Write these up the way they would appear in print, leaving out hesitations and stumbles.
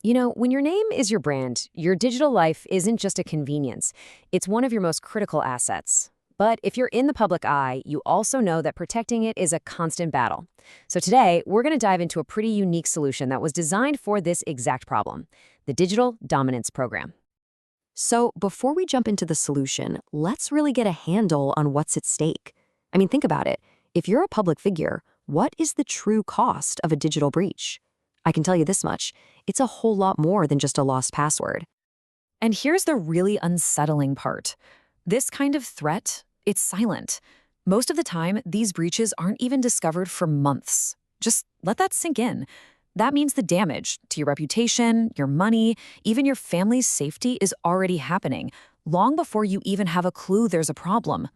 When your name is your brand, your digital life isn't just a convenience. It's one of your most critical assets. But if you're in the public eye, you also know that protecting it is a constant battle. So today, we're going to dive into a pretty unique solution that was designed for this exact problem, the Digital Dominance Program. So before we jump into the solution, let's really get a handle on what's at stake. Think about it. If you're a public figure, what is the true cost of a digital breach? I can tell you this much, it's a whole lot more than just a lost password. And here's the really unsettling part. This kind of threat, it's silent. Most of the time, these breaches aren't even discovered for months. Just let that sink in. That means the damage to your reputation, your money, even your family's safety is already happening, long before you even have a clue there's a problem.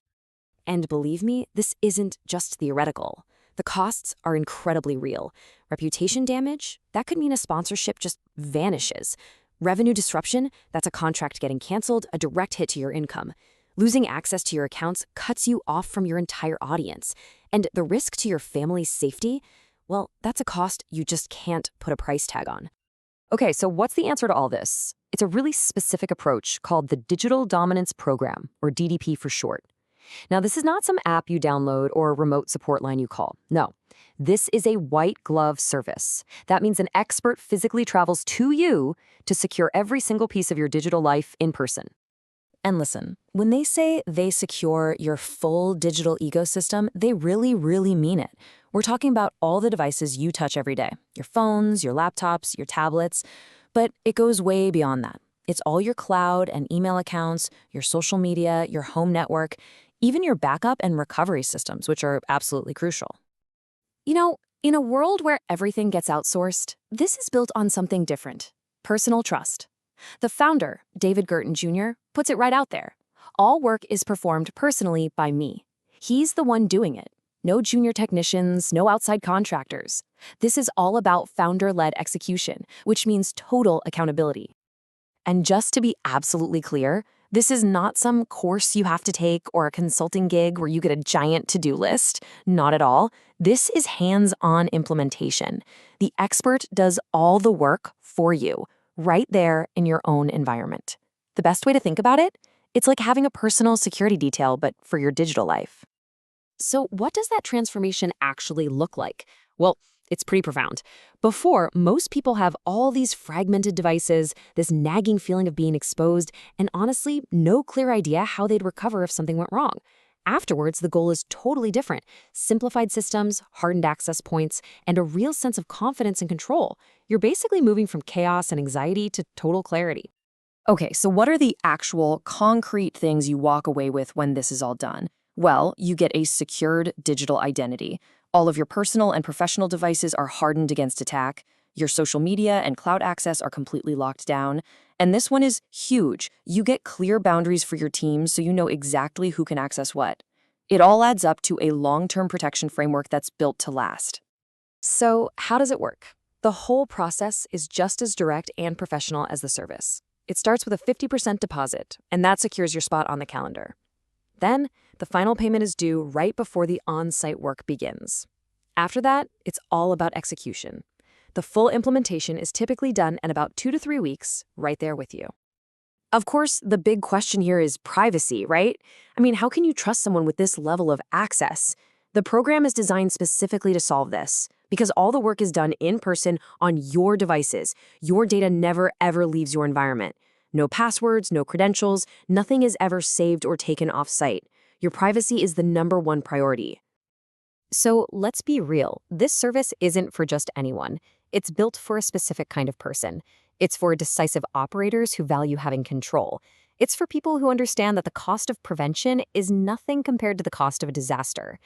And believe me, this isn't just theoretical. The costs are incredibly real. Reputation damage, that could mean a sponsorship just vanishes. Revenue disruption, that's a contract getting canceled, a direct hit to your income. Losing access to your accounts cuts you off from your entire audience. And the risk to your family's safety, well, that's a cost you just can't put a price tag on. Okay, so what's the answer to all this? It's a really specific approach called the Digital Dominance Program, or DDP for short. Now, this is not some app you download or a remote support line you call. No, this is a white glove service. That means an expert physically travels to you to secure every single piece of your digital life in person. And listen, when they say they secure your full digital ecosystem, they really, really mean it. We're talking about all the devices you touch every day, your phones, your laptops, your tablets, but it goes way beyond that. It's all your cloud and email accounts, your social media, your home network, even your backup and recovery systems, which are absolutely crucial. In a world where everything gets outsourced, this is built on something different: personal trust. The founder, David Gurton Jr., puts it right out there. All work is performed personally by me. He's the one doing it. No junior technicians, no outside contractors. This is all about founder-led execution, which means total accountability. And just to be absolutely clear, this is not some course you have to take or a consulting gig where you get a giant to-do list. Not at all. This is hands-on implementation. The expert does all the work for you, right there in your own environment. The best way to think about it? It's like having a personal security detail, but for your digital life. So what does that transformation actually look like? Well, it's pretty profound. Before, most people have all these fragmented devices, this nagging feeling of being exposed, and honestly, no clear idea how they'd recover if something went wrong. Afterwards, the goal is totally different. Simplified systems, hardened access points, and a real sense of confidence and control. You're basically moving from chaos and anxiety to total clarity. Okay, so what are the actual concrete things you walk away with when this is all done? Well, you get a secured digital identity. All of your personal and professional devices are hardened against attack. Your social media and cloud access are completely locked down. And this one is huge. You get clear boundaries for your team so you know exactly who can access what. It all adds up to a long-term protection framework that's built to last. So how does it work? The whole process is just as direct and professional as the service. It starts with a 50% deposit, and that secures your spot on the calendar. Then, the final payment is due right before the on-site work begins. After that, it's all about execution. The full implementation is typically done in about 2 to 3 weeks, right there with you. Of course, the big question here is privacy, right? How can you trust someone with this level of access? The program is designed specifically to solve this, because all the work is done in person on your devices. Your data never, ever leaves your environment. No passwords, no credentials, nothing is ever saved or taken off-site. Your privacy is the #1 priority. So let's be real, this service isn't for just anyone. It's built for a specific kind of person. It's for decisive operators who value having control. It's for people who understand that the cost of prevention is nothing compared to the cost of a disaster.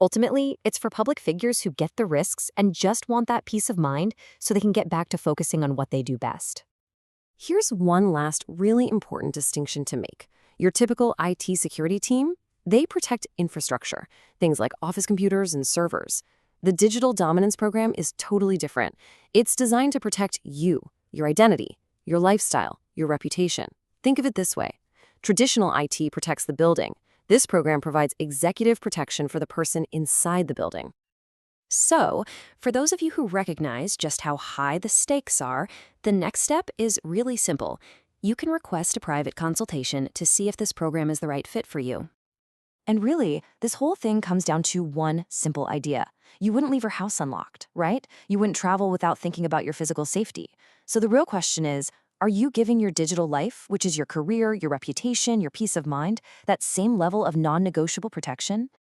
Ultimately, it's for public figures who get the risks and just want that peace of mind so they can get back to focusing on what they do best. Here's one last really important distinction to make. Your typical IT security team, they protect infrastructure, things like office computers and servers. The Digital Dominance Program is totally different. It's designed to protect you, your identity, your lifestyle, your reputation. Think of it this way. Traditional IT protects the building. This program provides executive protection for the person inside the building. So, for those of you who recognize just how high the stakes are, the next step is really simple. You can request a private consultation to see if this program is the right fit for you. And really, this whole thing comes down to one simple idea. You wouldn't leave your house unlocked, right? You wouldn't travel without thinking about your physical safety. So the real question is, are you giving your digital life, which is your career, your reputation, your peace of mind, that same level of non-negotiable protection?